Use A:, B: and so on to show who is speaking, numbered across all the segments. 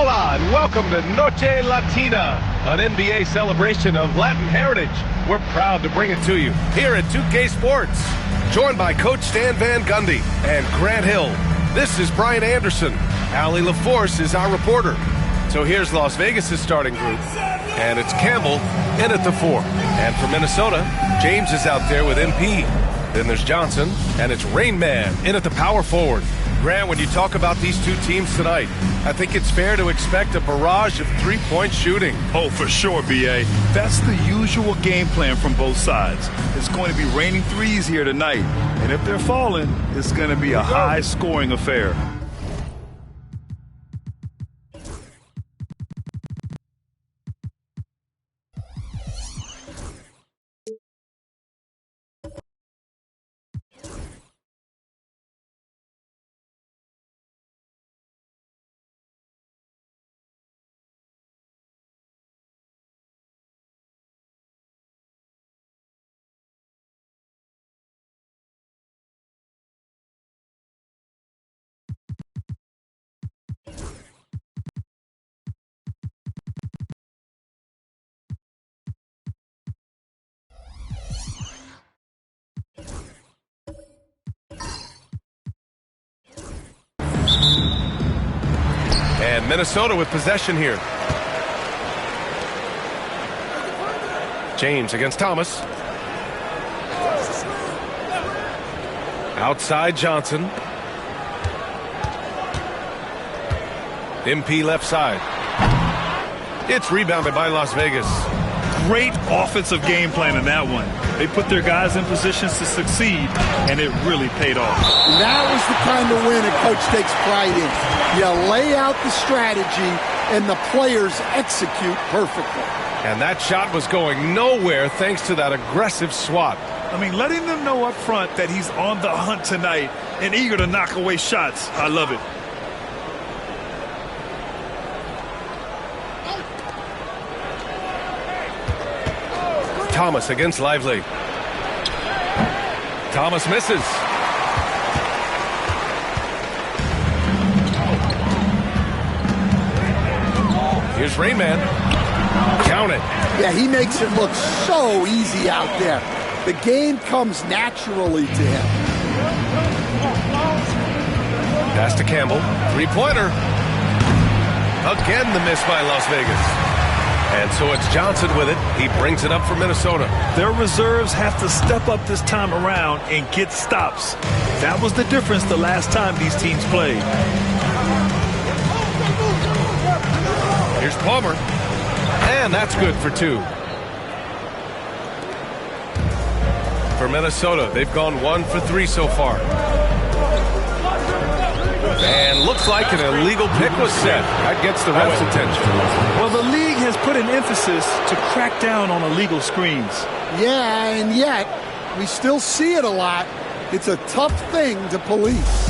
A: Hola and welcome to Noche Latina, an NBA celebration of Latin heritage. We're proud to bring it to you here at 2K Sports. Joined by Coach Stan Van Gundy and Grant Hill. This is Brian Anderson. Allie LaForce is our reporter. So here's Las Vegas' starting group. And it's Campbell in at the 4. And for Minnesota, James is out there with MP. Then there's Johnson, and it's Rain Man in at the power forward. Grant, when you talk about these two teams tonight, I think it's fair to expect a barrage of three-point shooting.
B: Oh, for sure, BA. That's the usual game plan from both sides. It's going to be raining threes here tonight, and if they're falling, it's going to be a high-scoring affair.
A: And Minnesota with possession here. James against Thomas. Outside Johnson. MP left side. It's rebounded by Las Vegas.
B: Great offensive game plan in that one. They put their guys in positions to succeed, and it really paid off.
C: That was the kind of win a coach takes pride in. You lay out the strategy, and the players execute perfectly.
A: And that shot was going nowhere thanks to that aggressive swat.
B: I mean, letting them know up front that he's on the hunt tonight and eager to knock away shots. I love it.
A: Thomas against Lively. Thomas misses. Here's Rayman. Count it.
C: Yeah, he makes it look so easy out there. The game comes naturally to him.
A: Pass to Campbell. Three-pointer. Again the miss by Las Vegas. And so it's Johnson with it. He brings it up for Minnesota. Their reserves have to step up this time around and get stops. That was the difference the last time these teams played. Here's Palmer. And that's good for two. For Minnesota, they've gone 1 for 3 so far. And looks like an illegal pick was set. That gets the ref's attention.
B: Well, the league has put an emphasis to crack down on illegal screens.
C: Yeah, and yet, we still see it a lot. It's a tough thing to police.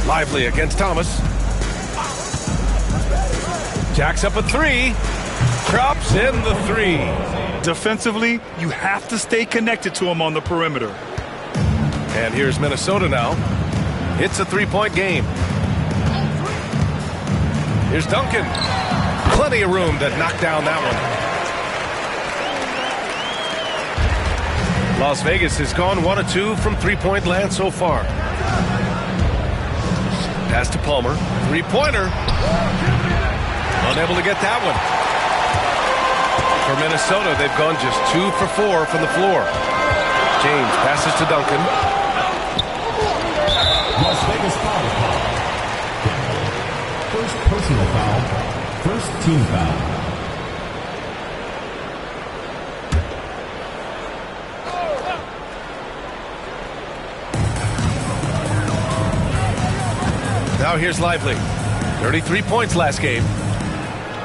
A: Lively against Thomas. Jacks up a 3. Drops in the 3.
B: Defensively, you have to stay connected to him on the perimeter.
A: And here's Minnesota now. It's a three-point game. Here's Duncan. Plenty of room to knock down that one. Las Vegas has gone 1 of 2 from three-point land so far. Pass to Palmer. Three-pointer. Unable to get that one. For Minnesota, they've gone just 2 for 4 from the floor. James passes to Duncan.
D: Las Vegas foul call. First personal foul. First team foul.
A: Now here's Lively. 33 points last game.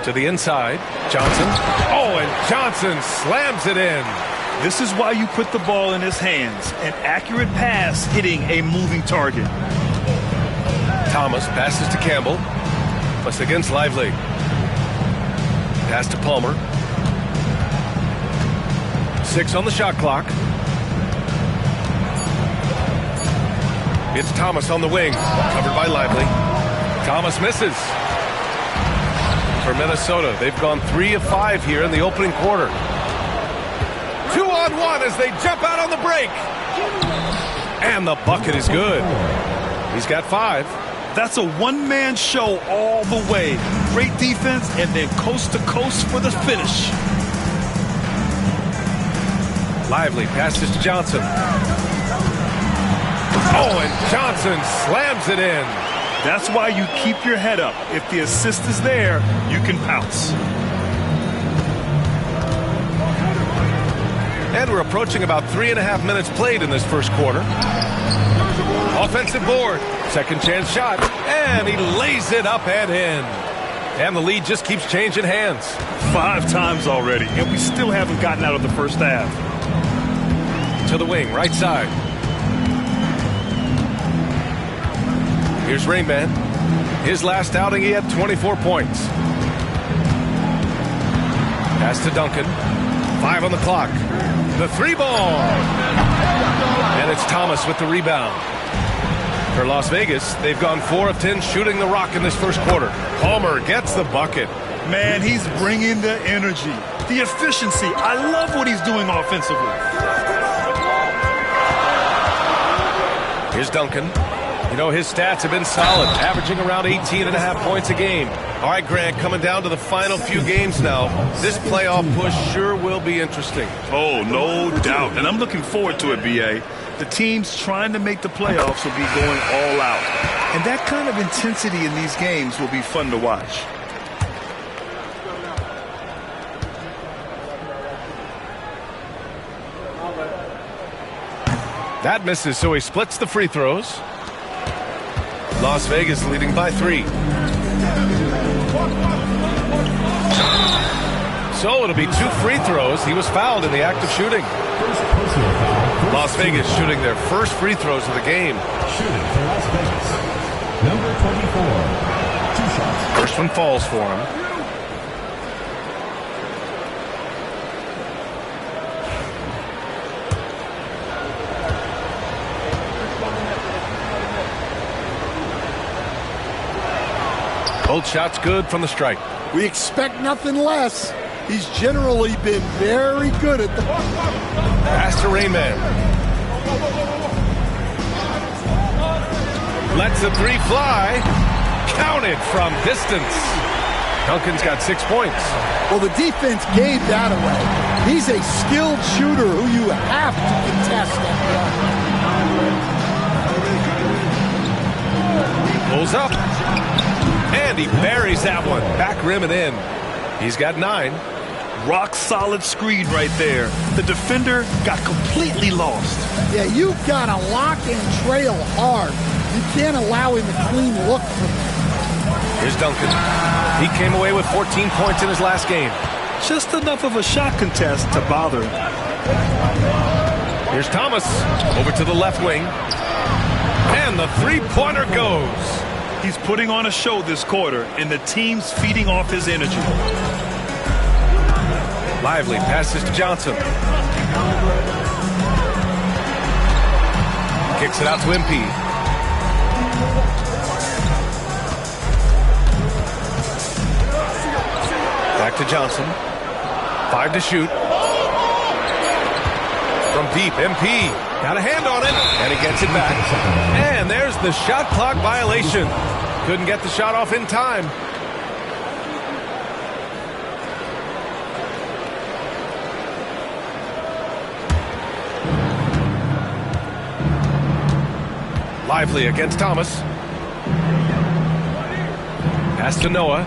A: To the inside. Johnson. Oh, and Johnson slams it in.
B: This is why you put the ball in his hands. An accurate pass hitting a moving target.
A: Thomas passes to Campbell. Plus against Lively. Pass to Palmer. 6 on the shot clock. It's Thomas on the wing, covered by Lively. Thomas misses. For Minnesota, they've gone 3 of 5 here in the opening quarter. 2-on-1 as they jump out on the break. And the bucket is good. He's got 5.
B: That's a one-man show all the way. Great defense and then coast to coast for the finish.
A: Lively passes to Johnson. Oh, and Johnson slams it in.
B: That's why you keep your head up. If the assist is there, you can pounce.
A: And we're approaching about 3.5 minutes played in this first quarter. Offensive board. Second chance shot. And he lays it up and in. And the lead just keeps changing hands.
B: 5 times already, and we still haven't gotten out of the first half.
A: To the wing, right side. Here's Rainman. His last outing, he had 24 points. Pass to Duncan. 5 on the clock. The 3-ball. And it's Thomas with the rebound. For Las Vegas, they've gone 4 of 10 shooting the rock in this first quarter. Palmer gets the bucket.
B: Man, he's bringing the energy, the efficiency. I love what he's doing offensively.
A: Here's Duncan. You know, his stats have been solid, averaging around 18.5 points a game. All right, Grant, coming down to the final few games now. This playoff push sure will be interesting.
B: Oh, no doubt. And I'm looking forward to it, B.A. The teams trying to make the playoffs will be going all out. And that kind of intensity in these games will be fun to watch.
A: That misses, so he splits the free throws. Las Vegas leading by 3. So it'll be 2 free throws. He was fouled in the act of shooting. Las Vegas shooting their first free throws of the game.
D: Shooting for Las Vegas. Number 24. 2 shots.
A: First one falls for him. Both shots good from the stripe.
C: We expect nothing less. He's generally been very good at the...
A: Pass to Rainman. Lets the 3 fly. Counted from distance. Duncan's got 6 points.
C: Well, the defense gave that away. He's a skilled shooter who you have to contest that.
A: Pulls up. And he buries that one. Back rim and in. He's got 9.
B: Rock solid screen right there. The defender got completely lost.
C: Yeah, you've got to lock and trail hard. You can't allow him a clean look from him.
A: Here's Duncan. He came away with 14 points in his last game.
B: Just enough of a shot contest to bother him.
A: Here's Thomas. Over to the left wing. And the 3-pointer goes.
B: He's putting on a show this quarter, and the team's feeding off his energy.
A: Lively passes to Johnson. Kicks it out to MP. Back to Johnson. 5 to shoot. From deep, MP. Got a hand on it, and he gets it back. And there's the shot clock violation. Couldn't get the shot off in time. Lively against Thomas. Pass to Noah.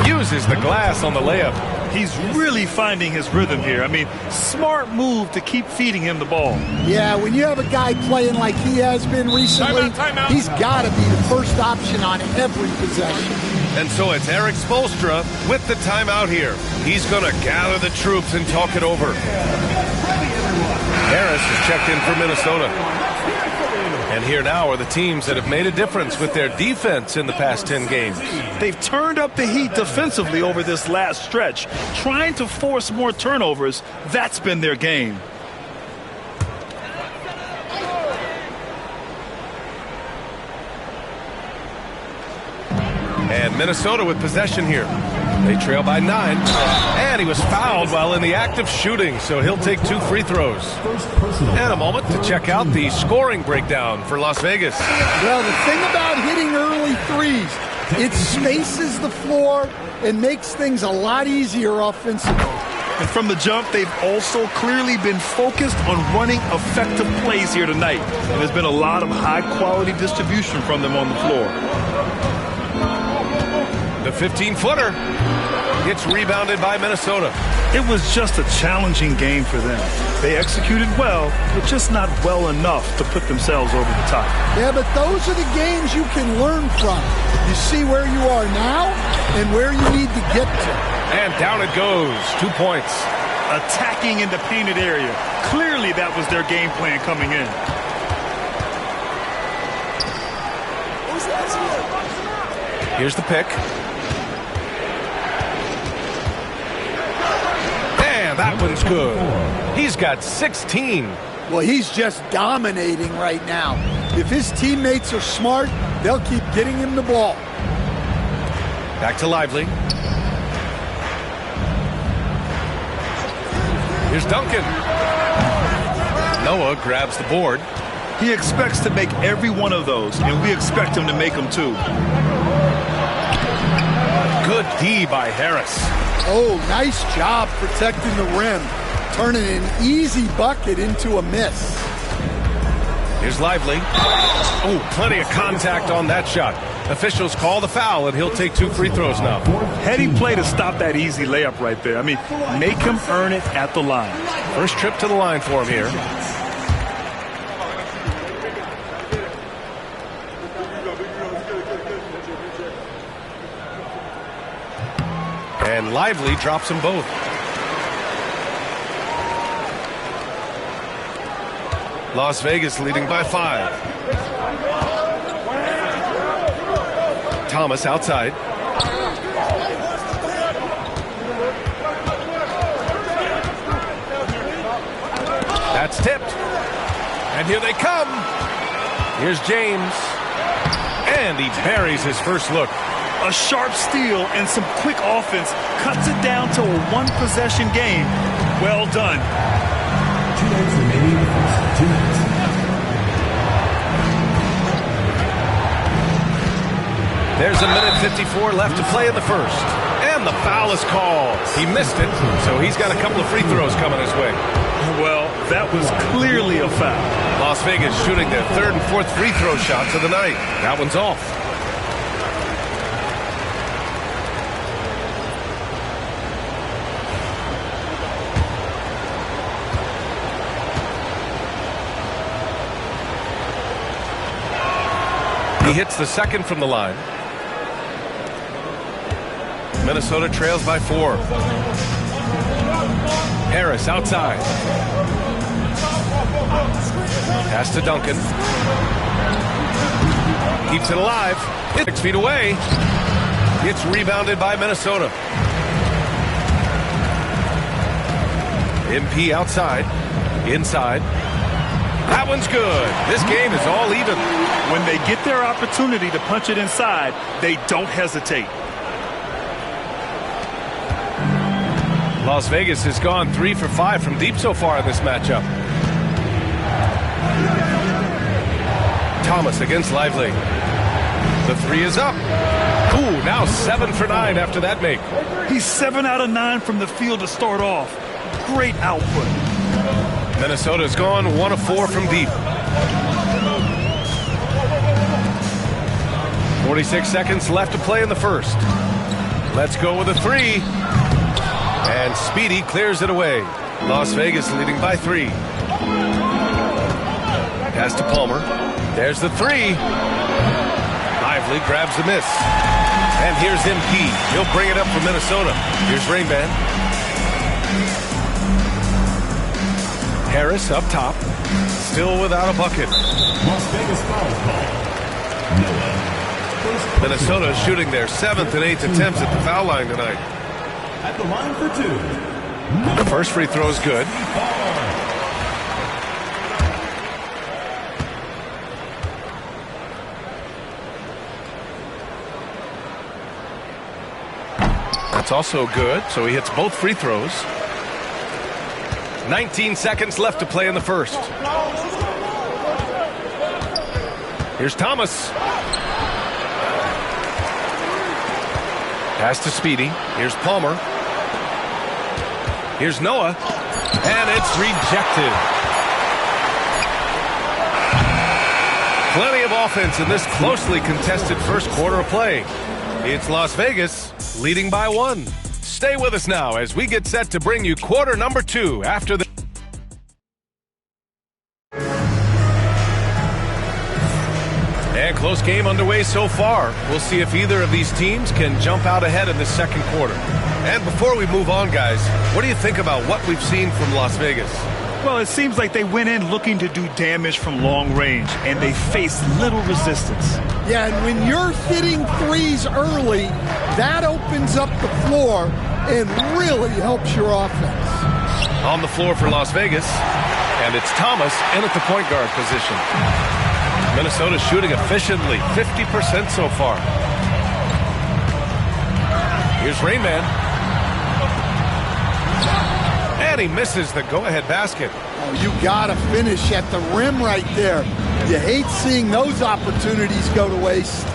A: Uses the glass on the layup.
B: He's really finding his rhythm here. I mean, smart move to keep feeding him the ball.
C: Yeah, when you have a guy playing like he has been recently,
A: Timeout.
C: he's got to be the first option on every possession.
A: And so it's Eric Spoelstra with the timeout here. He's going to gather the troops and talk it over. Harris is checked in for Minnesota. And here now are the teams that have made a difference with their defense in the past 10 games.
B: They've turned up the heat defensively over this last stretch, trying to force more turnovers. That's been their game.
A: And Minnesota with possession here. They trail by 9. And he was fouled while in the act of shooting, so he'll take 2 free throws. And a moment to check out the scoring breakdown for Las Vegas.
C: Well, the thing about hitting early threes, it spaces the floor and makes things a lot easier offensively.
B: And from the jump, they've also clearly been focused on running effective plays here tonight. And there's been a lot of high-quality distribution from them on the floor.
A: The 15-footer gets rebounded by Minnesota.
B: It was just a challenging game for them. They executed well, but just not well enough to put themselves over the top.
C: Yeah, but those are the games you can learn from. You see where you are now and where you need to get to.
A: And down it goes. 2 points.
B: Attacking in the painted area. Clearly that was their game plan coming in.
A: Here's the pick. And that one's good. He's got 16.
C: Well, he's just dominating right now. If his teammates are smart, they'll keep getting him the ball.
A: Back to Lively. Here's Duncan. Noah grabs the board.
B: He expects to make every one of those, and we expect him to make them too.
A: Good D by Harris.
C: Oh, nice job protecting the rim, turning an easy bucket into a miss.
A: Here's Lively. Oh, plenty of contact on that shot. Officials call the foul, and he'll take 2 free throws now.
B: Heady play to stop that easy layup right there. I mean, make him earn it at the line.
A: First trip to the line for him here. And Lively drops them both. Las Vegas leading by 5. Thomas outside. That's tipped. And here they come. Here's James. And he buries his first look.
B: A sharp steal and some quick offense cuts it down to a 1-possession game. Well done.
D: 2 minutes remaining in the first. 2 minutes.
A: There's a minute 54 left to play in the first. And the foul is called. He missed it, so he's got a couple of free throws coming his way.
B: Well, that was clearly a foul.
A: Las Vegas shooting their 3rd and 4th free throw shots of the night. That one's off. He hits the second from the line. Minnesota trails by 4. Harris outside. Pass to Duncan. Keeps it alive. 6 feet away. It's rebounded by Minnesota. MP outside. Inside. That one's good. This game is all even.
B: When they get their opportunity to punch it inside, they don't hesitate.
A: Las Vegas has gone 3 for 5 from deep so far in this matchup. Thomas against Lively. The 3 is up. Ooh, now 7 for 9 after that make.
B: He's 7 out of 9 from the field to start off. Great output.
A: Minnesota's gone 1 of 4 from deep. 46 seconds left to play in the first. Let's go with a 3. And Speedy clears it away. Las Vegas leading by 3. Pass to Palmer. There's the 3. Lively grabs the miss. And here's MP. He'll bring it up for Minnesota. Here's Rainman. Harris up top. still without a bucket.
D: Las Vegas foul call. Noah.
A: Minnesota shooting their 7th and 8th attempts at the foul line tonight.
D: At the line for two.
A: The first free throw is good. That's also good, so he hits both free throws. 19 seconds left to play in the first. Here's Thomas. Pass to Speedy. Here's Palmer. Here's Noah. And it's rejected. Plenty of offense in this closely contested first quarter of play. It's Las Vegas leading by 1. Stay with us now as we get set to bring you quarter number 2 after the... And close game underway so far. We'll see if either of these teams can jump out ahead in the second quarter. And before we move on, guys, what do you think about what we've seen from Las Vegas?
B: Well, it seems like they went in looking to do damage from long range, and they faced little resistance.
C: Yeah, and when you're hitting threes early, that opens up the floor and really helps your offense.
A: On the floor for Las Vegas, and it's Thomas in at the point guard position. Minnesota shooting efficiently, 50% so far. Here's Rainman. And he misses the go-ahead basket.
C: Oh, you got to finish at the rim right there. You hate seeing those opportunities go to waste.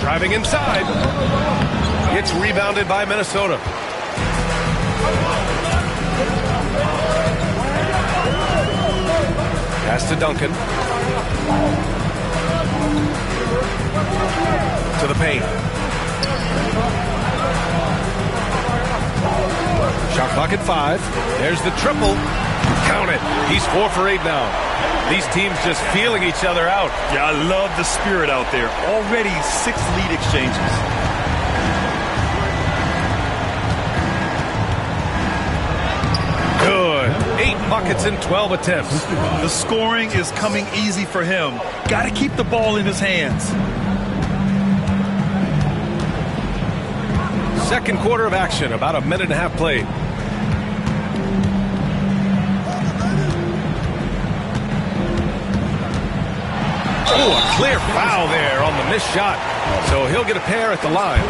A: Driving inside. It's rebounded by Minnesota. Pass to Duncan. To the paint. Shot clock at 5. There's the triple. Count it. He's 4 for 8 now. These teams just feeling each other out.
B: Yeah, I love the spirit out there. Already 6 lead exchanges.
A: Good. 8 buckets in 12 attempts.
B: The scoring is coming easy for him. Got to keep the ball in his hands.
A: Second quarter of action, about a minute and a half played. Oh, a clear foul there on the missed shot. So he'll get a pair at the line.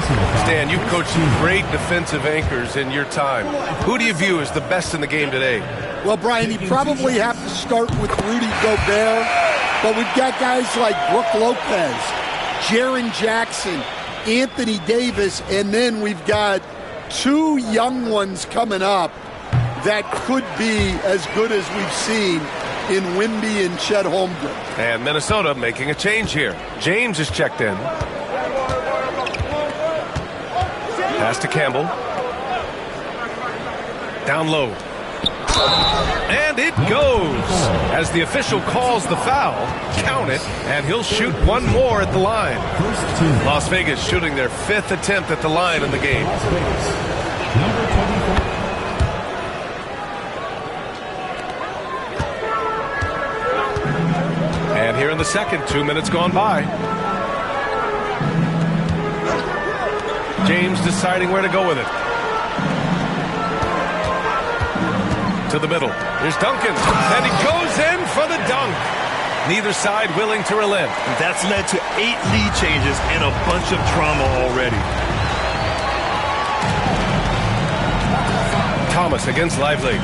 A: Stan, you've coached some great defensive anchors in your time. Who do you view as the best in the game today?
C: Well, Brian, you probably have to start with Rudy Gobert, but we've got guys like Brook Lopez, Jaren Jackson, Anthony Davis, and then we've got 2 young ones coming up that could be as good as we've seen in Wemby and Chet Holmgren.
A: And Minnesota making a change here. James is checked in. Pass to Campbell. Down low. And it goes. As the official calls the foul, count it, and he'll shoot one more at the line. Las Vegas shooting their 5th attempt at the line in the game.
D: Number 24.
A: And here in the second, 2 minutes gone by. James deciding where to go with it. To the middle. Here's Duncan. And he goes in for the dunk. Neither side willing to relent.
B: That's led to 8 lead changes and a bunch of drama already.
A: Thomas against Lively.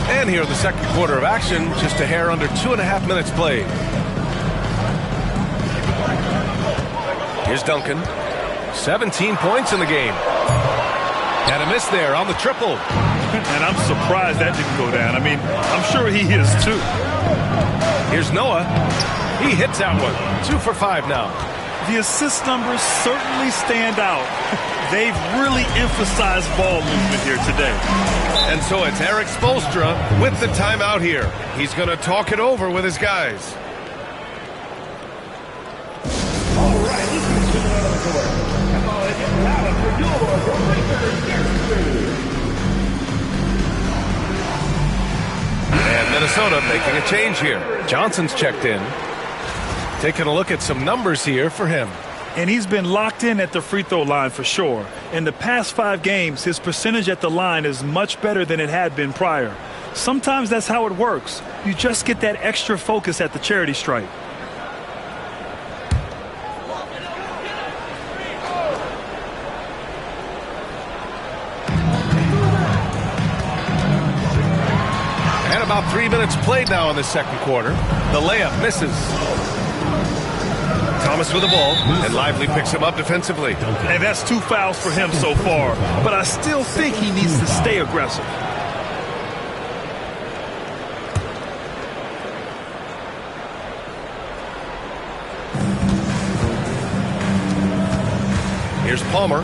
A: And here in the second quarter of action, just a hair under 2.5 minutes played. Here's Duncan. 17 points in the game. And a miss there on the triple.
B: And I'm surprised that didn't go down. I mean, I'm sure he is too.
A: Here's Noah. He hits that one. 2 for 5 now.
B: The assist numbers certainly stand out. They've really emphasized ball movement here today.
A: And so it's Eric Spoelstra with the timeout here. He's going to talk it over with his guys.
D: All right, let's get to another court.
A: And Minnesota making a change here. Johnson's checked in. Taking a look at some numbers here for him.
B: And he's been locked in at the free throw line for sure. In the past 5 games, his percentage at the line is much better than it had been prior. Sometimes that's how it works. You just get that extra focus at the charity stripe.
A: And about 3 minutes played now in the second quarter. The layup misses. Thomas with the ball, and Lively picks him up defensively.
B: And that's 2 fouls for him so far. But I still think he needs to stay aggressive.
A: Here's Palmer.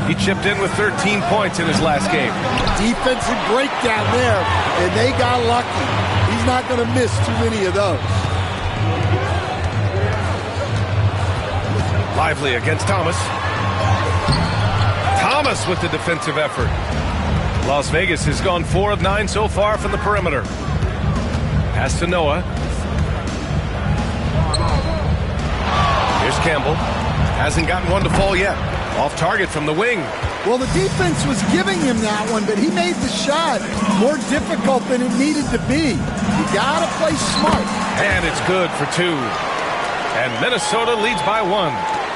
A: He chipped in with 13 points in his last game.
C: Defensive breakdown there, and they got lucky. He's not going to miss too many of those.
A: Lively against Thomas. Thomas with the defensive effort. Las Vegas has gone 4 of 9 so far from the perimeter. Pass to Noah. Here's Campbell. Hasn't gotten one to fall yet. Off target from the wing.
C: Well, the defense was giving him that one, but he made the shot more difficult than it needed to be. You got to play smart.
A: And it's good for 2. And Minnesota leads by 1.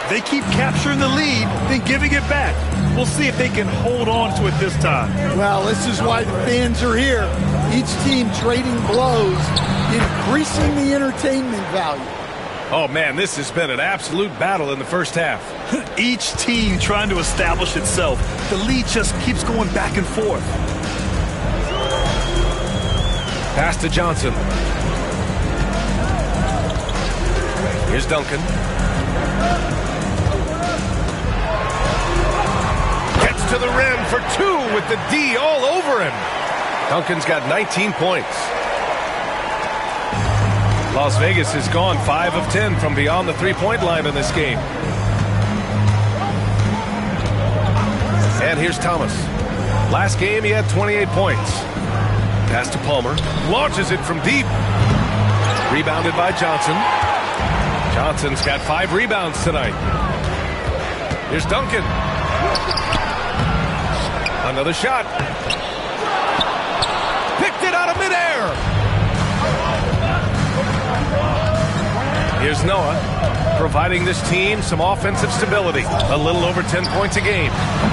B: They keep capturing the lead, then giving it back. We'll see if they can hold on to it this time.
C: Well, this is why the fans are here. Each team trading blows, increasing the entertainment value.
A: Oh, man, this has been an absolute battle in the first half.
B: Each team trying to establish itself. The lead just keeps going back and forth.
A: Pass to Johnson. Here's Duncan. Gets to the rim for 2 with the D all over him. Duncan's got 19 points. Las Vegas has gone 5 of 10 from beyond the three-point line in this game. And here's Thomas. Last game he had 28 points. Pass to Palmer. Launches it from deep. Rebounded by Johnson. Johnson's got 5 rebounds tonight. Here's Duncan. Another shot. Picked it out of midair. Here's Noah, providing this team some offensive stability. A little over 10 points a game.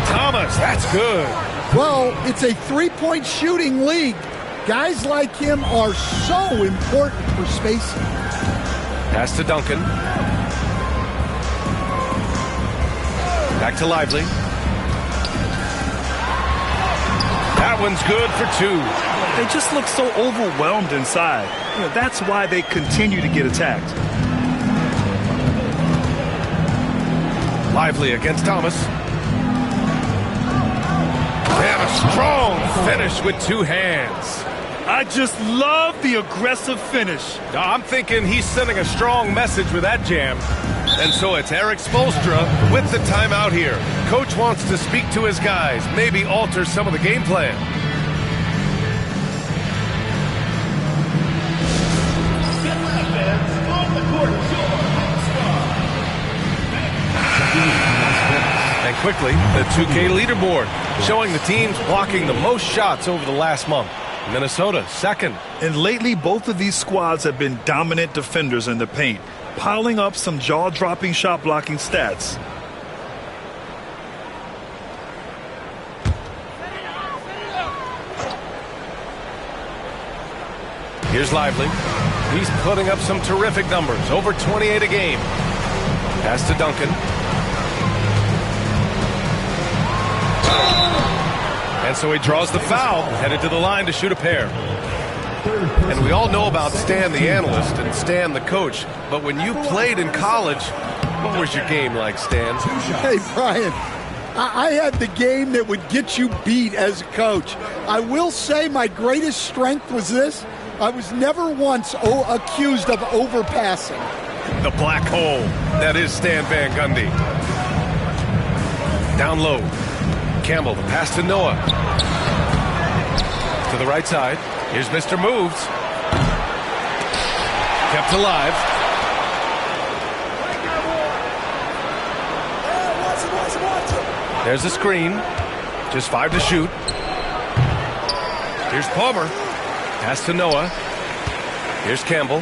A: Thomas, that's good.
C: Well, it's a 3-point shooting league. Guys like him are so important for spacing.
A: Pass to Duncan. Back to Lively. That one's good for 2.
B: They just look so overwhelmed inside. You know, that's why they continue to get attacked.
A: Lively against Thomas. And a strong finish with 2 hands.
B: I just love the aggressive finish.
A: I'm thinking he's sending a strong message with that jam. And so it's Eric Spoelstra with the timeout here. Coach wants to speak to his guys, maybe alter some of the game plan. And quickly, the 2K leaderboard, showing the teams blocking the most shots over the last month. Minnesota, second.
B: And lately, both of these squads have been dominant defenders in the paint, piling up some jaw-dropping shot-blocking stats.
A: Here's Lively. He's putting up some terrific numbers, over 28 a game. Pass to Duncan. And so he draws the foul, headed to the line to shoot a pair. And we all know about Stan the analyst and Stan the coach, but when you played in college, what was your game like, Stan?
C: Hey, Brian, I had the game that would get you beat as a coach. I will say my greatest strength was this. I was never once accused of overpassing.
A: The black hole. That is Stan Van Gundy. Down low. Campbell, the pass to Noah. To the right side. Here's Mr. Moves. Kept alive. There's the screen. Just 5 to shoot. Here's Palmer. Pass to Noah. Here's Campbell.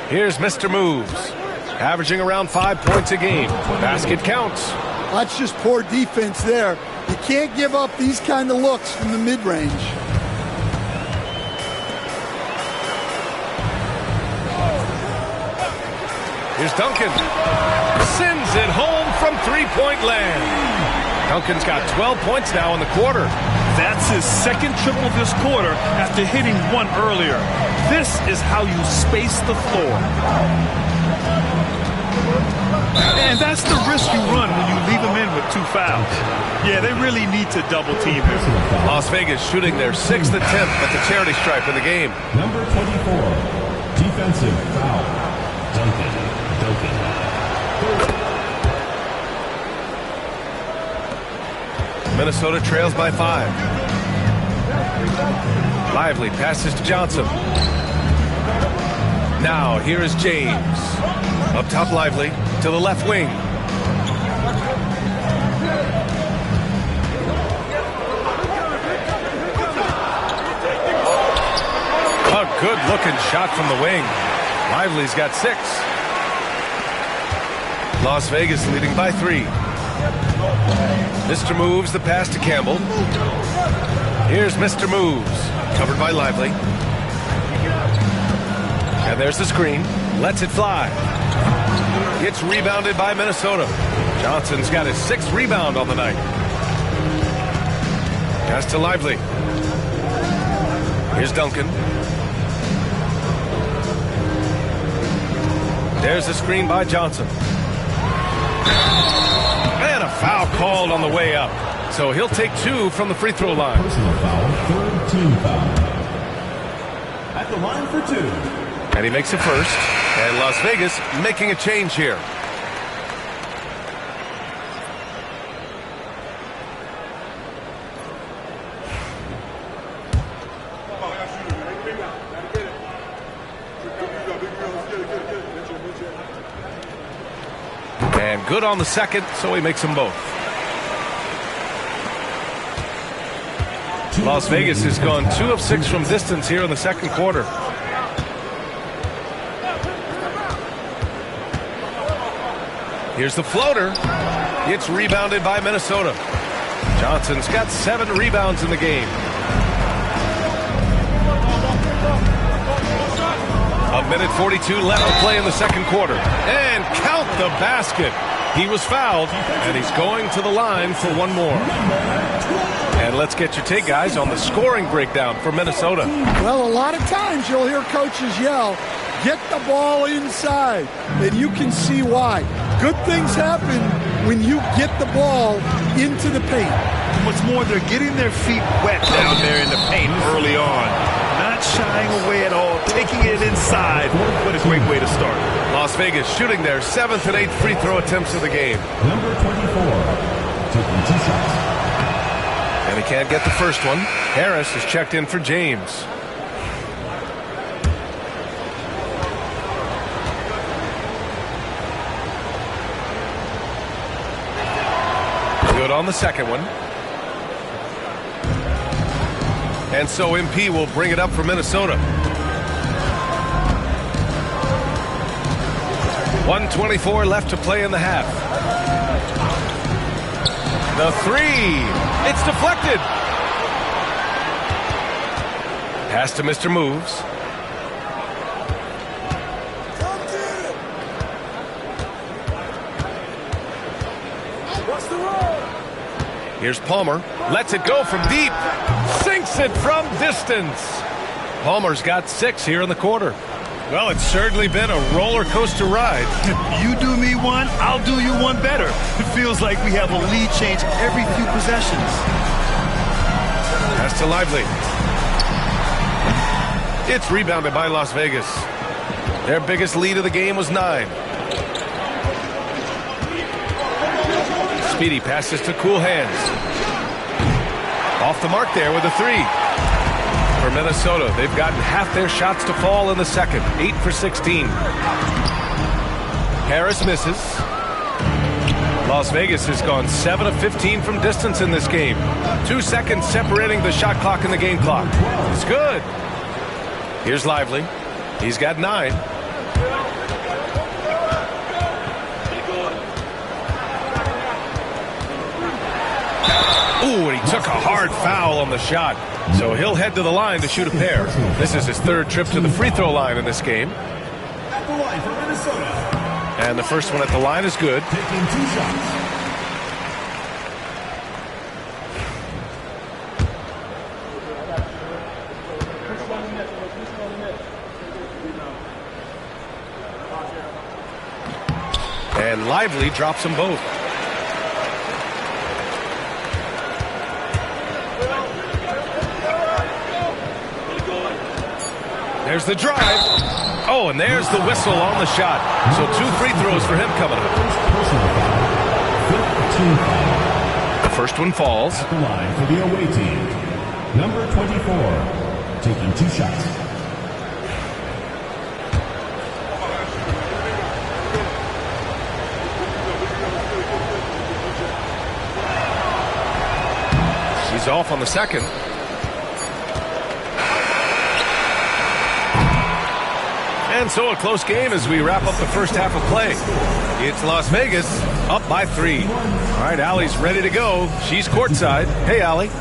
A: Here's Mr. Moves. Averaging around 5 points a game. Basket counts.
C: That's just poor defense there. You can't give up these kind of looks from the mid-range.
A: Here's Duncan. Sends it home from three-point land. Duncan's got 12 points now in the quarter.
B: That's his second triple this quarter after hitting one earlier. This is how you space the floor. And that's the risk you run when you leave him in with 2 fouls. Yeah, they really need to double team him.
A: Las Vegas shooting their 6th attempt at the charity stripe in the game.
D: Number 24, defensive foul. Duncan.
A: Minnesota trails by 5. Lively passes to Johnson. Now here is James. Up top, Lively to the left wing. A good-looking shot from the wing. Lively's got 6. Las Vegas leading by 3. Mr. Moves the pass to Campbell. Here's Mr. Moves. Covered by Lively. And there's the screen. Lets it fly. It's rebounded by Minnesota. Johnson's got his 6th rebound on the night. Pass to Lively. Here's Duncan. There's the screen by Johnson. And a foul called on the way up. So he'll take 2 from the free throw line.
D: Personal foul, 3rd team foul. At the line for 2.
A: And he makes it first. And Las Vegas making a change here. And good on the second, so he makes them both. Las Vegas has gone 2 of 6 from distance here in the second quarter. Here's the floater. It's rebounded by Minnesota. Johnson's got 7 rebounds in the game. A minute 42 left to play in the second quarter. And count the basket. He was fouled, and he's going to the line for one more. And let's get your take, guys, on the scoring breakdown for Minnesota.
C: Well, a lot of times you'll hear coaches yell, get the ball inside, and you can see why. Good things happen when you get the ball into the paint.
B: What's more, they're getting their feet wet down there in the paint early on. Not shying away at all, taking it inside. What a great way to start.
A: Las Vegas shooting their 7th and 8th free throw attempts of the game.
D: Number 24, taking 2 shots.
A: And he can't get the first one. Harris is checked in for James. Good on the second one. And so MP will bring it up for Minnesota. 1:24 left to play in the half. The 3. It's deflected. Pass to Mr. Moves. Here's Palmer. Lets it go from deep. Sinks it from distance. Palmer's got 6 here in the quarter. Well, it's certainly been a roller coaster ride.
B: You do me one, I'll do you one better. It feels like we have a lead change every few possessions.
A: Pass to Lively. It's rebounded by Las Vegas. Their biggest lead of the game was 9. Speedy passes to cool hands. Off the mark there with a 3. For Minnesota, they've gotten half their shots to fall in the second. 8 for 16. Harris misses. Las Vegas has gone 7 of 15 from distance in this game. 2 seconds separating the shot clock and the game clock. It's good. Here's Lively. He's got 9. Ooh, and he took a hard foul on the shot. So he'll head to the line to shoot a pair. This is his 3rd trip to the free throw line in this game.
D: At the line for Minnesota.
A: And the first one at the line is good.
D: Taking 2 shots.
A: And Lively drops them both. There's the drive. Oh, and there's the whistle on the shot. So 2 free throws for him coming up. The first one falls.
D: At the line for the away team. Number 24. Taking 2 shots.
A: He's off on the second. And so a close game as we wrap up the first half of play. It's Las Vegas up by 3. All right, Allie's ready to go. She's courtside. Hey, Allie.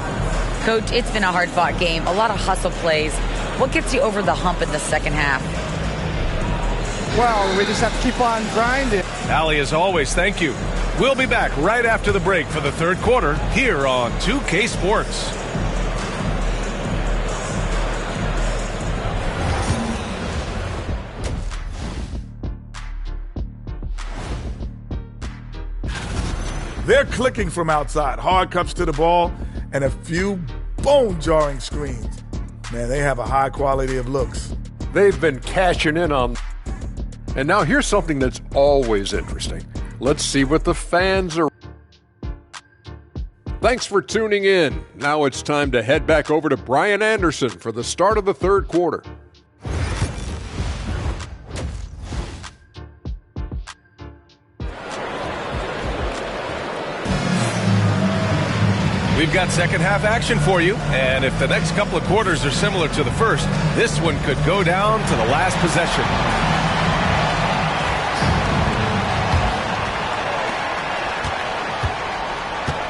E: Coach, it's been a hard-fought game. A lot of hustle plays. What gets you over the hump in the second half?
F: Well, we just have to keep on grinding.
A: Allie, as always, thank you. We'll be back right after the break for the 3rd quarter here on 2K Sports.
G: They're clicking from outside. Hard cuts to the ball and a few bone-jarring screens. Man, they have a high quality of looks.
H: They've been cashing in on. And now here's something that's always interesting. Let's see what the fans are. Thanks for tuning in. Now it's time to head back over to Brian Anderson for the start of the 3rd quarter.
A: We've got second half action for you, and if the next couple of quarters are similar to the first, this one could go down to the last possession.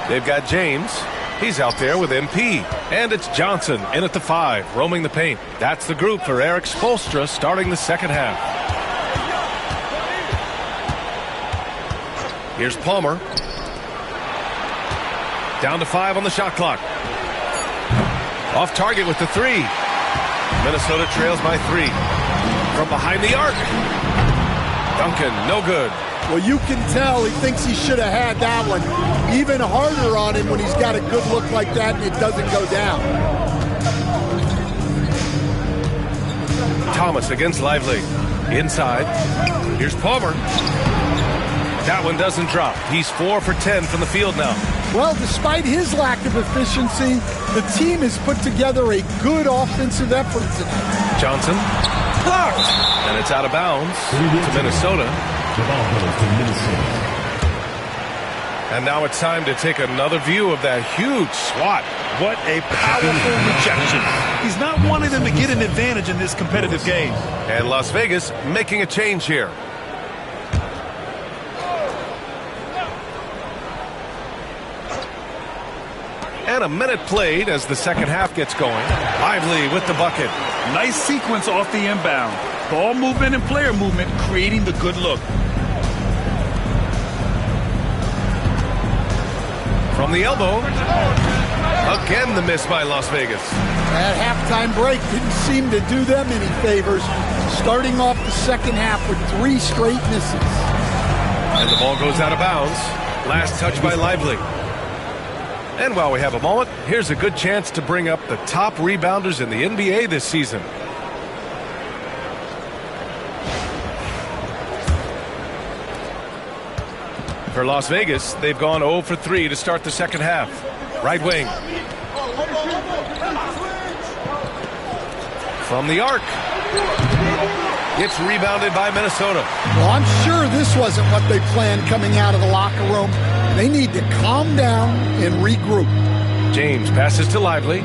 A: They've got James. He's out there with MP. And it's Johnson in at the 5, roaming the paint. That's the group for Eric Spoelstra starting the second half. Here's Palmer. Down to 5 on the shot clock. Off target with the 3. Minnesota trails by 3. From behind the arc. Duncan, no good.
C: Well, you can tell he thinks he should have had that one. Even harder on him when he's got a good look like that and it doesn't go down.
A: Thomas against Lively. Inside. Here's Palmer. That one doesn't drop. He's 4 for 10 from the field now.
C: Well, despite his lack of efficiency, the team has put together a good offensive effort tonight.
A: Johnson. Blocked. And it's out of bounds to Minnesota.
D: The ball goes to Minnesota.
A: And now it's time to take another view of that huge swat.
B: What a powerful rejection. He's not wanting them to get an advantage in this competitive game.
A: And Las Vegas making a change here. And a minute played as the second half gets going. Lively with the bucket.
B: Nice sequence off the inbound. Ball movement and player movement creating the good look.
A: From the elbow. Again the miss by Las Vegas.
C: That halftime break didn't seem to do them any favors. Starting off the second half with 3 straight misses.
A: And the ball goes out of bounds. Last touch by Lively. And while we have a moment, here's a good chance to bring up the top rebounders in the NBA this season. For Las Vegas, they've gone 0 for 3 to start the second half. Right wing. From the arc. It's rebounded by Minnesota.
C: Well, I'm sure this wasn't what they planned coming out of the locker room. They need to calm down and regroup.
A: James passes to Lively.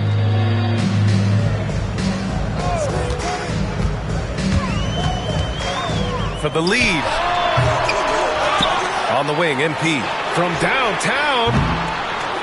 A: For the lead. On the wing, MP. From downtown.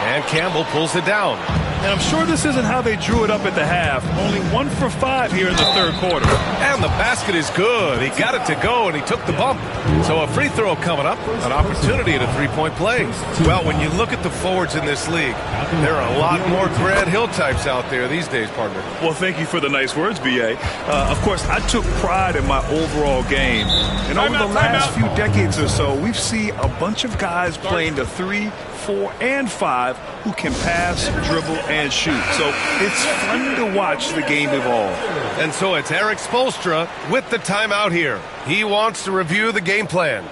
A: And Campbell pulls it down.
B: And I'm sure this isn't how they drew it up at the half. Only 1 for 5 here in the third quarter.
A: And the basket is good. He got it to go, and he took the bump. So a free throw coming up, an opportunity at a three-point play. Well, when you look at the forwards in this league, there are a lot more Grant Hill types out there these days, partner.
B: Well, thank you for the nice words, B.A. Of course, I took pride in my overall game. And over the last few decades or so, we've seen a bunch of guys playing the 3, 4, and 5 who can pass, dribble, and shoot. So it's fun to watch the game evolve.
A: And so it's Eric Spoelstra with the timeout here. He wants to review the game plan.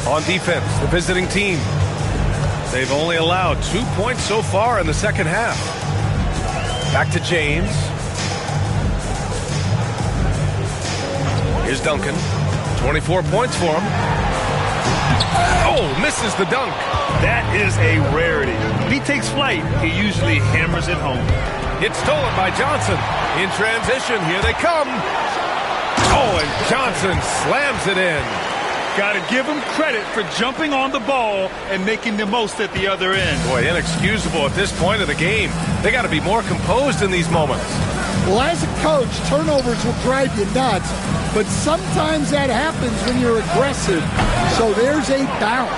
A: On defense, the visiting team. They've only allowed 2 points so far in the second half. Back to James. Here's Duncan. 24 points for him. Oh, misses the dunk.
B: That is a rarity. When he takes flight, he usually hammers it home.
A: It's stolen by Johnson. In transition, here they come. Oh, and Johnson slams it in.
B: Got to give him credit for jumping on the ball and making the most at the other end.
A: Boy, inexcusable at this point of the game. They got to be more composed in these moments.
C: Well, as a coach, turnovers will drive you nuts, but sometimes that happens when you're aggressive. So there's a balance.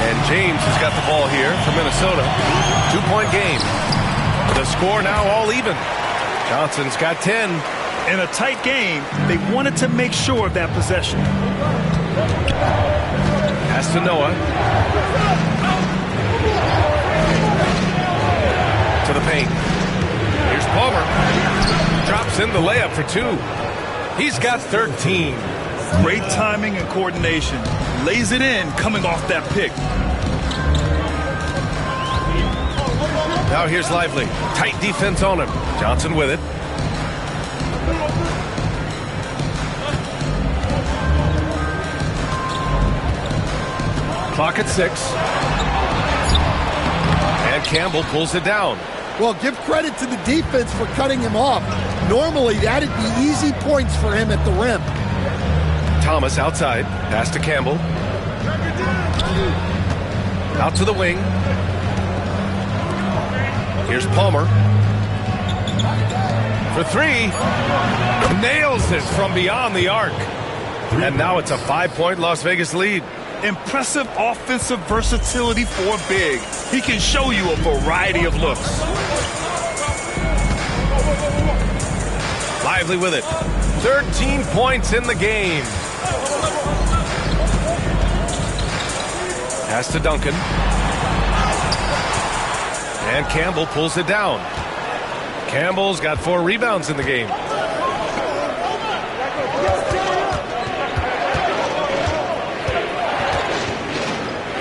A: And James has got the ball here for Minnesota. 2-point game. The score now all even. Johnson's got 10.
B: In a tight game, they wanted to make sure of that possession.
A: Pass to Noah. To the paint. Here's Palmer. Drops in the layup for 2. He's got 13.
B: Great timing and coordination. Lays it in coming off that pick.
A: Now here's Lively. Tight defense on him. Johnson with it. Clock at 6. And Campbell pulls it down.
C: Well, give credit to the defense for cutting him off. Normally, that'd be easy points for him at the rim.
A: Thomas outside. Pass to Campbell. Out to the wing. Here's Palmer. For 3. Nails it from beyond the arc. And now it's a 5-point Las Vegas lead.
B: Impressive offensive versatility for big. He can show you a variety of looks.
A: Lively with it. 13 points in the game. Pass to Duncan. And Campbell pulls it down. Campbell's got 4 rebounds in the game.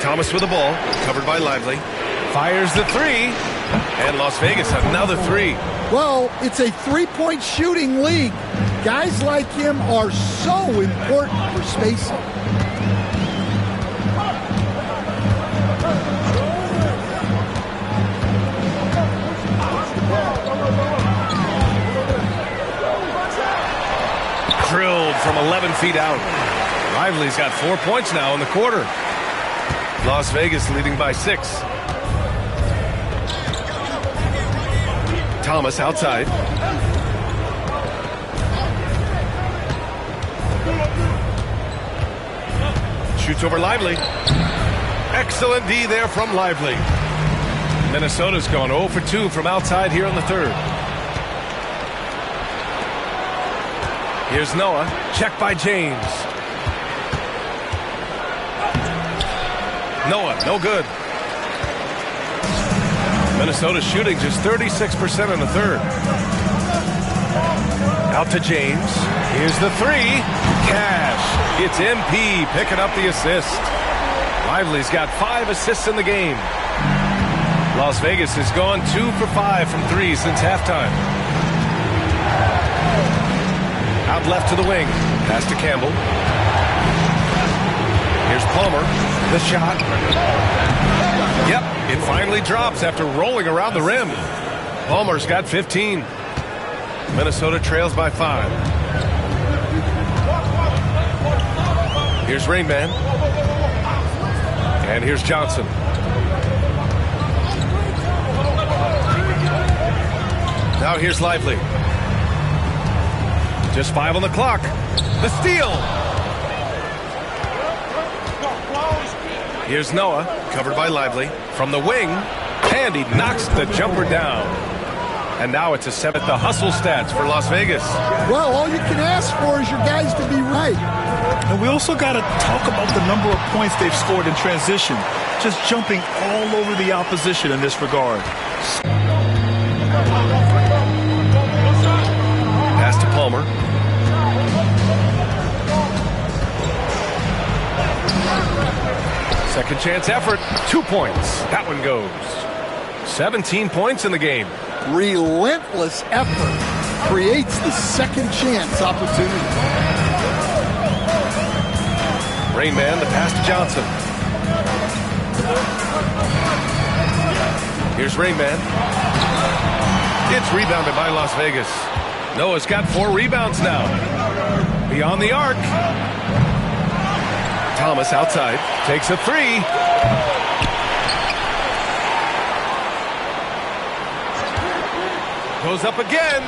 A: Thomas with the ball, covered by Lively. Fires the 3. And Las Vegas another 3.
C: Well, it's a 3-point shooting league. Guys like him are so important for spacing.
A: Drilled from 11 feet out. Lively's got 4 points now in the quarter. Las Vegas leading by 6. Thomas outside. Shoots over Lively. Excellent D there from Lively. Minnesota's gone 0 for 2 from outside here in the third. Here's Noah. Checked by James. Noah, no good. Minnesota shooting just 36% in the third. Out to James. Here's the three. Cash. It's MP picking up the assist. Lively's got 5 assists in the game. Las Vegas has gone 2 for 5 from 3 since halftime. Out left to the wing. Pass to Campbell. Here's Palmer. The shot. Yep, it finally drops after rolling around the rim. Palmer's got 15. Minnesota trails by 5. Here's Rainman. And here's Johnson. Now here's Lively. Just 5 on the clock. The steal. Here's Noah, covered by Lively. From the wing, and he knocks the jumper down. And now it's a 7 at the hustle stats for Las Vegas.
C: Well, all you can ask for is your guys to be right.
B: And we also got to talk about the number of points they've scored in transition, just jumping all over the opposition in this regard.
A: Pass to Palmer. Second chance effort, 2 points. That one goes. 17 points in the game.
C: Relentless effort creates the second chance opportunity.
A: Rainman, the pass to Johnson. Here's Rainman. It's rebounded by Las Vegas. Noah's got 4 rebounds now. Beyond the arc. Thomas outside. Takes a 3. Goes up again.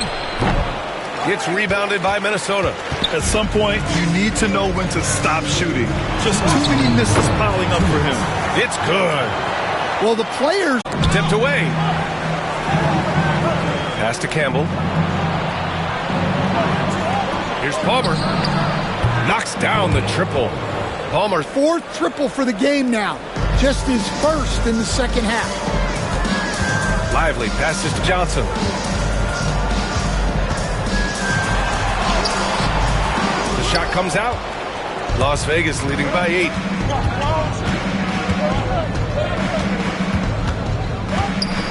A: It's rebounded by Minnesota.
B: At some point, you need to know when to stop shooting. Just too many misses piling up for him.
A: It's good.
C: Well, the players
A: tipped away. Pass to Campbell. Here's Palmer. Knocks down the triple. Palmer's
C: 4th triple for the game now. Just his first in the second half.
A: Lively passes to Johnson. The shot comes out. Las Vegas leading by 8.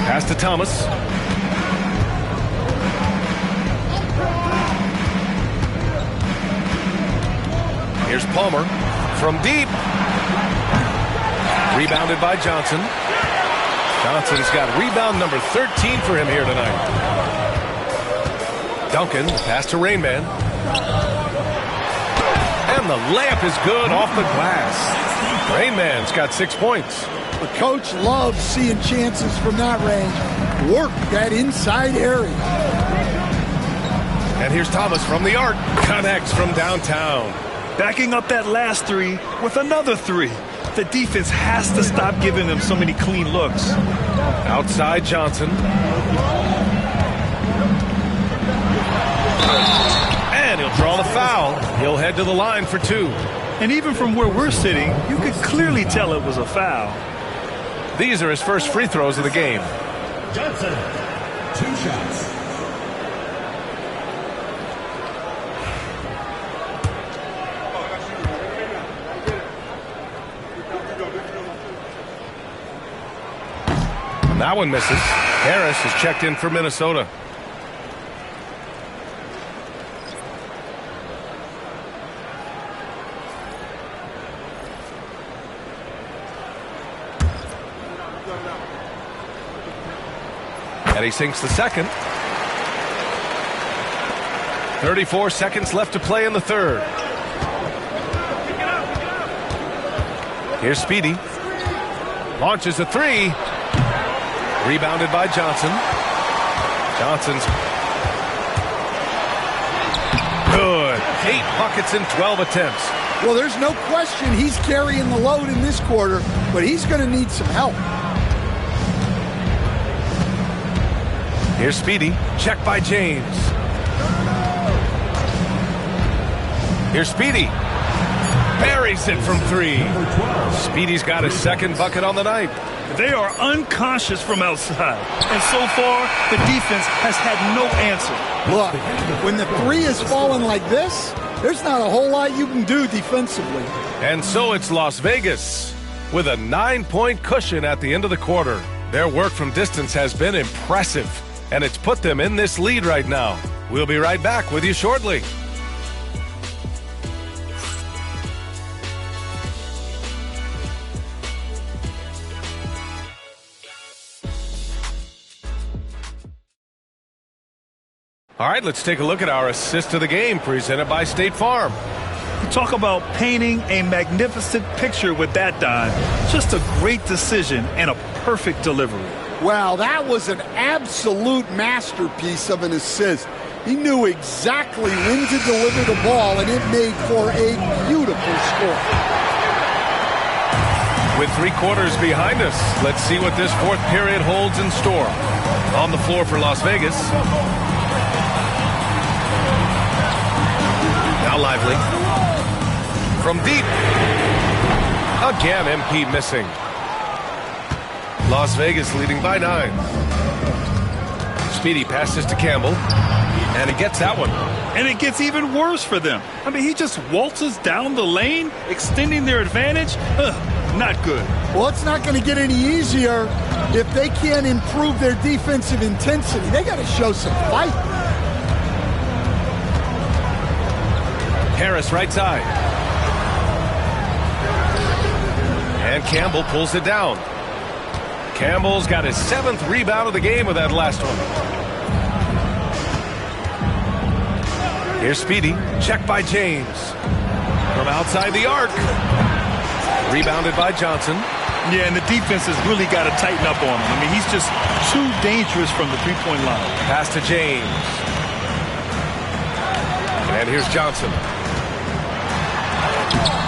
A: Pass to Thomas. Here's Palmer from deep. Rebounded by Johnson. Johnson's got rebound number 13 for him here tonight. Duncan, pass to Rainman. And the layup is good off the glass. Rainman's got 6 points.
C: The coach loves seeing chances from that range. Work that inside area.
A: And here's Thomas from the arc. Connects from downtown.
B: Backing up that last 3 with another 3. The defense has to stop giving them so many clean looks.
A: Outside Johnson. And he'll draw the foul. He'll head to the line for 2.
B: And even from where we're sitting, you could clearly tell it was a foul.
A: These are his first free throws of the game.
D: Johnson, 2 shots.
A: That one misses. Harris is checked in for Minnesota. And he sinks the second. 34 seconds left to play in the third. Here's Speedy. Launches a 3. Rebounded by Johnson. Johnson's good. 8 buckets in 12 attempts.
C: Well, there's no question he's carrying the load in this quarter, but he's going to need some help.
A: Here's Speedy. Checked by James. Here's Speedy. Buries it from 3. Speedy's got his second bucket on the night.
B: They are unconscious from outside. And so far, the defense has had no answer.
C: Look, when the 3 is falling like this, there's not a whole lot you can do defensively.
A: And so it's Las Vegas with a 9-point cushion at the end of the quarter. Their work from distance has been impressive, and it's put them in this lead right now. We'll be right back with you shortly. All right, let's take a look at our assist of the game presented by State Farm.
B: Talk about painting a magnificent picture with that dime. Just a great decision and a perfect delivery.
C: Wow, that was an absolute masterpiece of an assist. He knew exactly when to deliver the ball, and it made for a beautiful score.
A: With 3 quarters behind us, let's see what this fourth period holds in store. On the floor for Las Vegas. Now Lively. From deep. Again, MP missing. Las Vegas leading by 9. Speedy passes to Campbell. And he gets that one.
B: And it gets even worse for them. I mean, he just waltzes down the lane, extending their advantage. Not good.
C: Well, it's not going to get any easier if they can't improve their defensive intensity. They got to show some fight.
A: Harris right side. And Campbell pulls it down. Campbell's got his 7th rebound of the game with that last one. Here's Speedy. Checked by James. From outside the arc. Rebounded by Johnson.
B: Yeah, and the defense has really got to tighten up on him. I mean, he's just too dangerous from the three-point line.
A: Pass to James. And here's Johnson.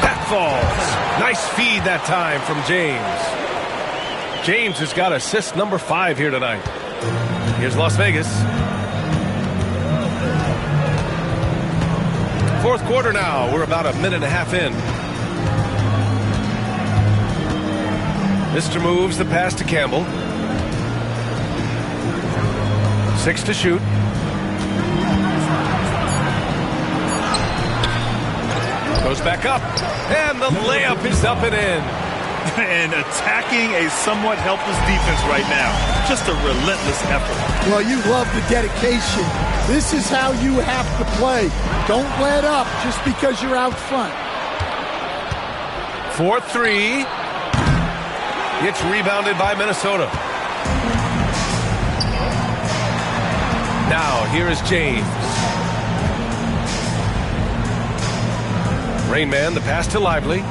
A: That falls. Nice feed that time from James. James has got assist number 5 here tonight. Here's Las Vegas. Fourth quarter now. We're about a minute and a half in. Mr. moves the pass to Campbell. 6 to shoot. Goes back up. And the layup is up and in.
B: And attacking a somewhat helpless defense right now. Just a relentless effort.
C: Well, you love the dedication. This is how you have to play. Don't let up just because you're out front.
A: 4-3. It's rebounded by Minnesota. Now, here is James. Rain Man, the pass to Lively.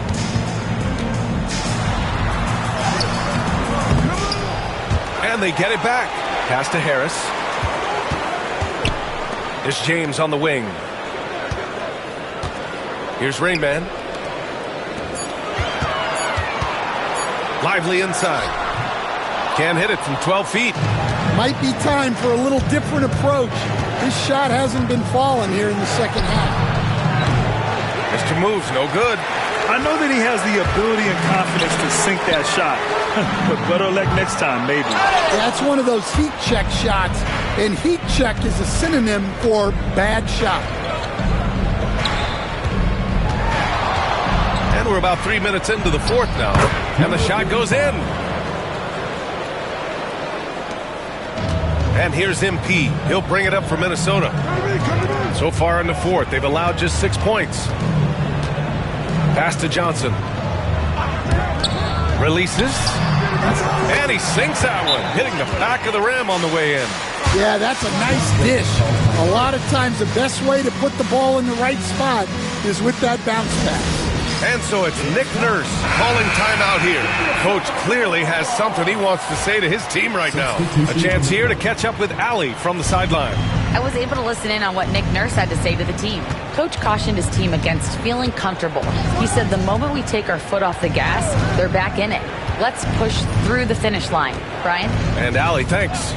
A: And they get it back. Pass to Harris. There's James on the wing. Here's Rain Man. Lively inside. Can't hit it from 12 feet.
C: Might be time for a little different approach. This shot hasn't been falling here in the second half.
A: Mr. Moves, no good.
B: I know that he has the ability and confidence to sink that shot. But better luck next time, maybe.
C: That's one of those heat check shots. And heat check is a synonym for bad shot.
A: And we're about 3 minutes into the fourth now. And the shot goes in. And here's MP. He'll bring it up for Minnesota. So far in the fourth, they've allowed just 6 points. Pass to Johnson. Releases. And he sinks that one, hitting the back of the rim on the way in.
C: Yeah, that's a nice dish. A lot of times the best way to put the ball in the right spot is with that bounce pass.
A: And so it's Nick Nurse calling timeout here. Coach clearly has something he wants to say to his team right now. A chance here to catch up with Allie from the sideline.
E: I was able to listen in on what Nick Nurse had to say to the team. Coach cautioned his team against feeling comfortable. He said the moment we take our foot off the gas, they're back in it. Let's push through the finish line. Brian?
A: And Allie, thanks.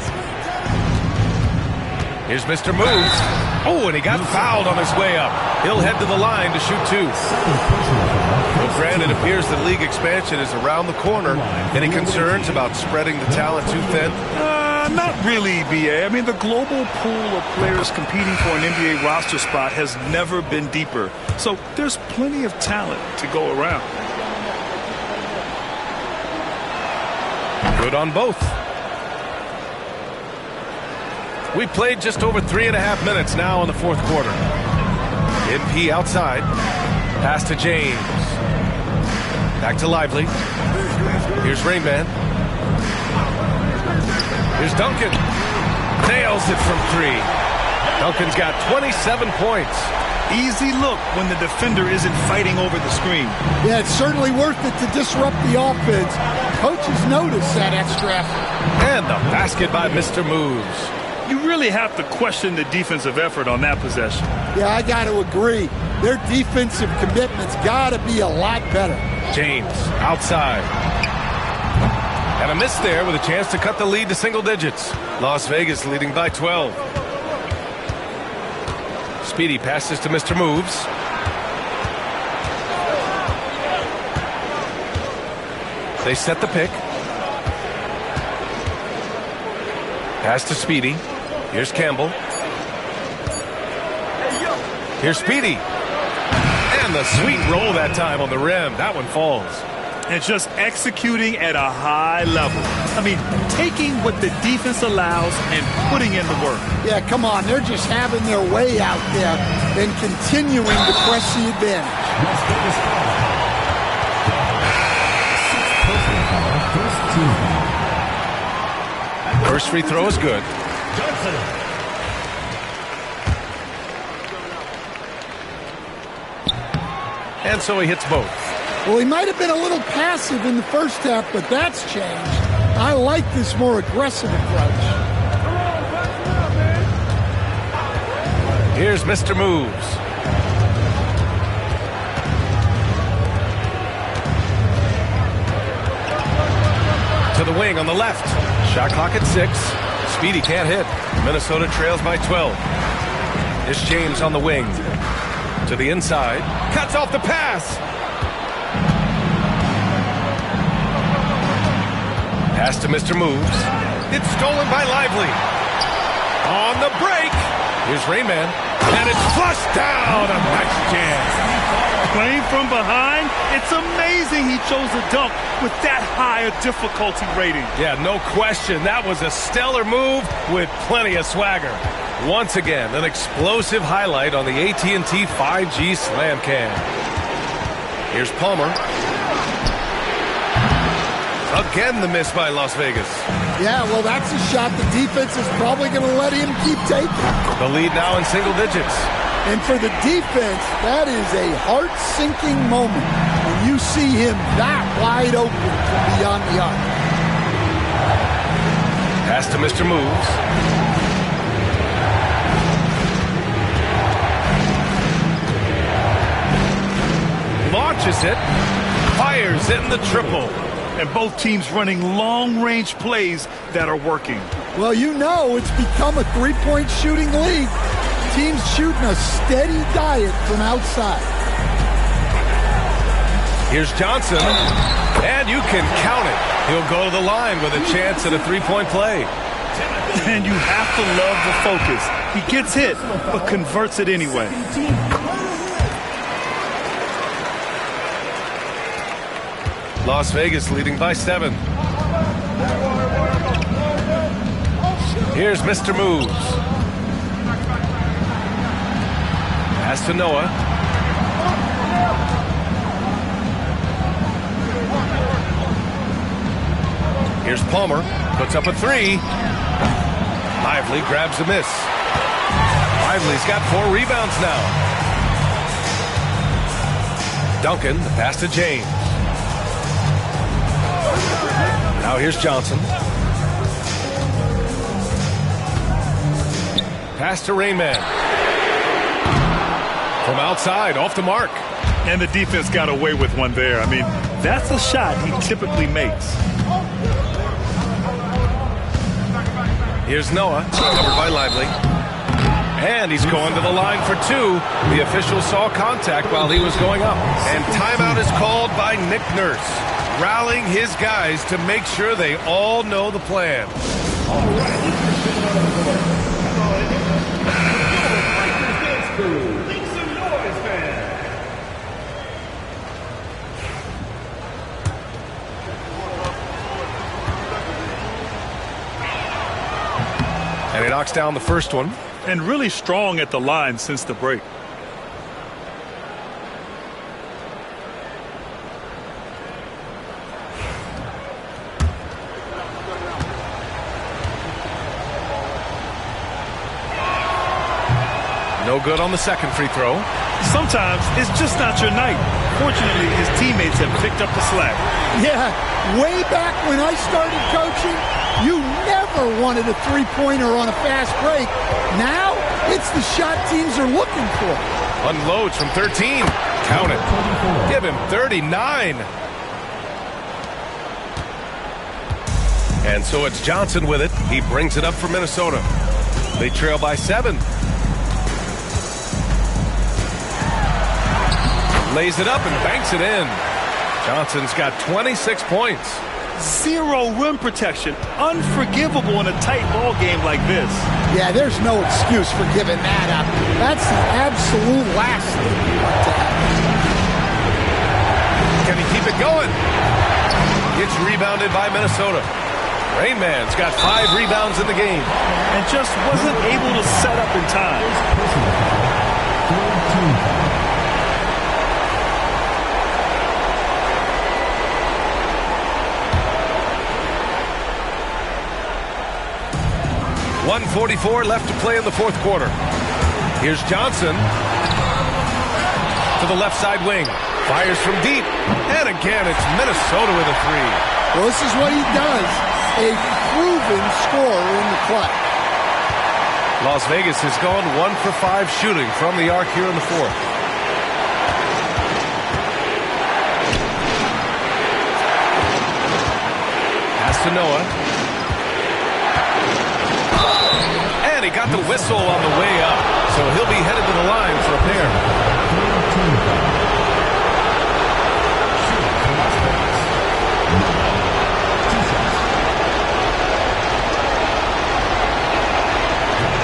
A: Here's Mr. Moves. Oh, and he got fouled on his way up. He'll head to the line to shoot 2. Well, Grant, it appears that league expansion is around the corner. Any concerns about spreading the talent too thin?
B: Not really, BA. I mean, the global pool of players competing for an NBA roster spot has never been deeper. So there's plenty of talent to go around.
A: Good on both. We played just over 3.5 minutes now in the fourth quarter. MP outside. Pass to James. Back to Lively. Here's Rainman. Here's Duncan. Nails it from 3. Duncan's got 27 points.
B: Easy look when the defender isn't fighting over the screen.
C: Yeah, it's certainly worth it to disrupt the offense. Coaches notice that extra effort.
A: And the basket by Mr. Moves.
B: You really have to question the defensive effort on that possession.
C: Yeah, I got to agree. Their defensive commitment's got to be a lot better.
A: James outside. And a miss there with a chance to cut the lead to single digits. Las Vegas leading by 12. Speedy passes to Mr. Moves. They set the pick. Pass to Speedy. Here's Campbell. Here's Speedy. And the sweet roll that time on the rim. That one falls.
B: And just executing at a high level. I mean, taking what the defense allows and putting in the work.
C: Yeah, come on. They're just having their way out there and continuing to press the advantage.
A: First free throw is good. And so he hits both.
C: Well, he might have been a little passive in the first half, but that's changed. I like this more aggressive approach.
A: Here's Mr. Moves. To the wing on the left. Shot clock at 6. Speedy can't hit. Minnesota trails by 12. Here's James on the wing. To the inside. Cuts off the pass. Pass to Mr. Moves. It's stolen by Lively. On the break. Here's Rayman. And it's flushed down. A nice jam.
B: Playing from behind, it's amazing he chose a dunk with that high a difficulty rating.
A: Yeah, no question. That was a stellar move with plenty of swagger. Once again, an explosive highlight on the AT&T 5G Slam Cam. Here's Palmer. Again, the miss by Las Vegas.
C: Yeah, well, that's a shot the defense is probably going to let him keep taking.
A: The lead now in single digits.
C: And for the defense, that is a heart-sinking moment when you see him that wide open from beyond the arc.
A: Pass to Mr. Moves. Launches it. Fires it in the triple.
B: And both teams running long-range plays that are working.
C: Well, you know it's become a three-point shooting league. Teams shooting a steady diet from outside.
A: Here's Johnson, and you can count it. He'll go to the line with a chance at a three-point play.
B: And you have to love the focus. He gets hit, but converts it anyway.
A: Las Vegas leading by 7. Here's Mr. Moves. Pass to Noah. Here's Palmer. Puts up a 3. Lively grabs a miss. Lively's got 4 rebounds now. Duncan, the pass to James. Now here's Johnson. Pass to Rainman. From outside, off the mark.
B: And the defense got away with one there. I mean, that's a shot he typically makes.
A: Here's Noah, covered by Lively. And he's going to the line for two. The official saw contact while he was going up. And timeout is called by Nick Nurse, rallying his guys to make sure they all know the plan. And he knocks down the first one.
B: And really strong at the line since the break.
A: No good on the second free throw.
B: Sometimes it's just not your night. Fortunately, his teammates have picked up the slack.
C: Yeah, way back when I started coaching, you never wanted a three-pointer on a fast break. Now, it's the shot teams are looking for.
A: Unloads from 13. Count it. Give him 39. And so it's Johnson with it. He brings it up for Minnesota. They trail by 7. Lays it up and banks it in. Johnson's got 26 points.
B: Zero rim protection. Unforgivable in a tight ball game like this.
C: Yeah, there's no excuse for giving that up. That's the absolute last thing you want to happen.
A: Can he keep it going? It's rebounded by Minnesota. Rain Man's got 5 rebounds in the game.
B: And just wasn't able to set up in time.
A: 1:44 left to play in the fourth quarter. Here's Johnson to the left side wing. Fires from deep. And again, it's Minnesota with a 3.
C: Well, this is what he does. A proven scorer in the clutch.
A: Las Vegas has gone 1 for 5 shooting from the arc here in the fourth. Pass to Noah. And he got the whistle on the way up, so he'll be headed to the line for a pair.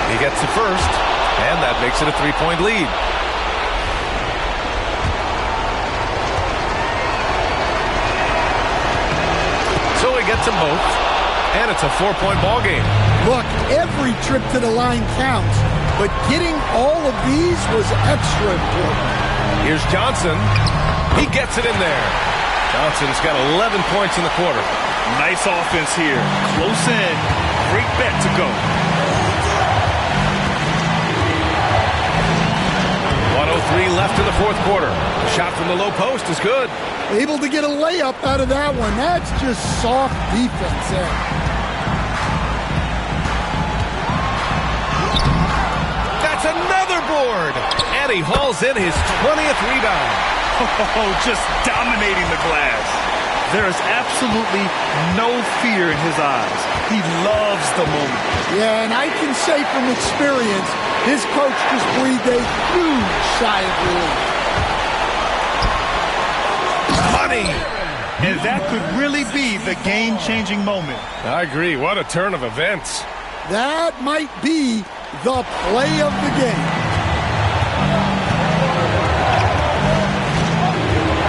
A: He gets the first, and that makes it a 3-point lead. So he gets them both, and it's a 4-point ball game.
C: Look, every trip to the line counts, but getting all of these was extra important.
A: Here's Johnson. He gets it in there. Johnson's got 11 points in the quarter.
B: Nice offense here. Close in. Great bet to go.
A: 1:03 left in the fourth quarter. The shot from the low post is good.
C: Able to get a layup out of that one. That's just soft defense there.
A: Another board, and he hauls in his 20th rebound.
B: Oh, just dominating the glass. There is absolutely no fear in his eyes. He loves the moment.
C: Yeah, and I can say from experience, his coach just breathed a huge sigh of relief.
A: Money!
B: And that could really be the game-changing moment.
A: I agree. What a turn of events.
C: That might be the play of the game.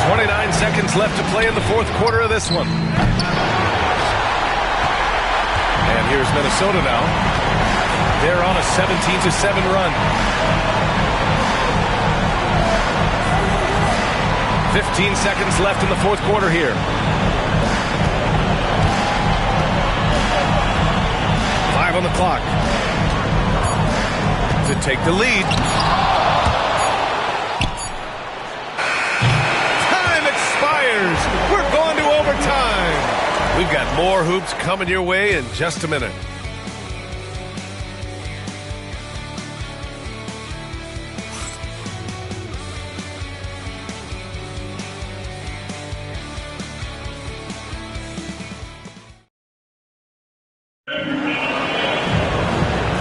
A: 29 seconds left to play in the fourth quarter of this one. And here's Minnesota now. They're on a 17-7 run. 15 seconds left in the fourth quarter here. 5 on the clock. To take the lead. Time expires. We're going to overtime. We've got more hoops coming your way in just a minute.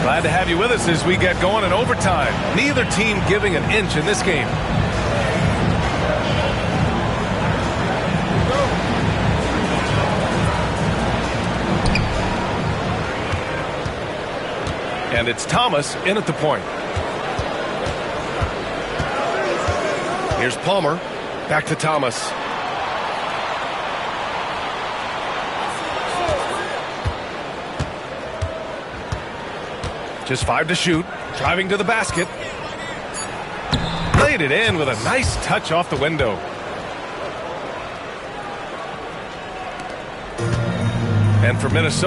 A: Glad to have you you with us as we get going in overtime. Neither team giving an inch in this game. And it's Thomas in at the point. Here's Palmer. Back to Thomas. Just 5 to shoot. Driving to the basket. Laid it in with a nice touch off the window. And for Minnesota.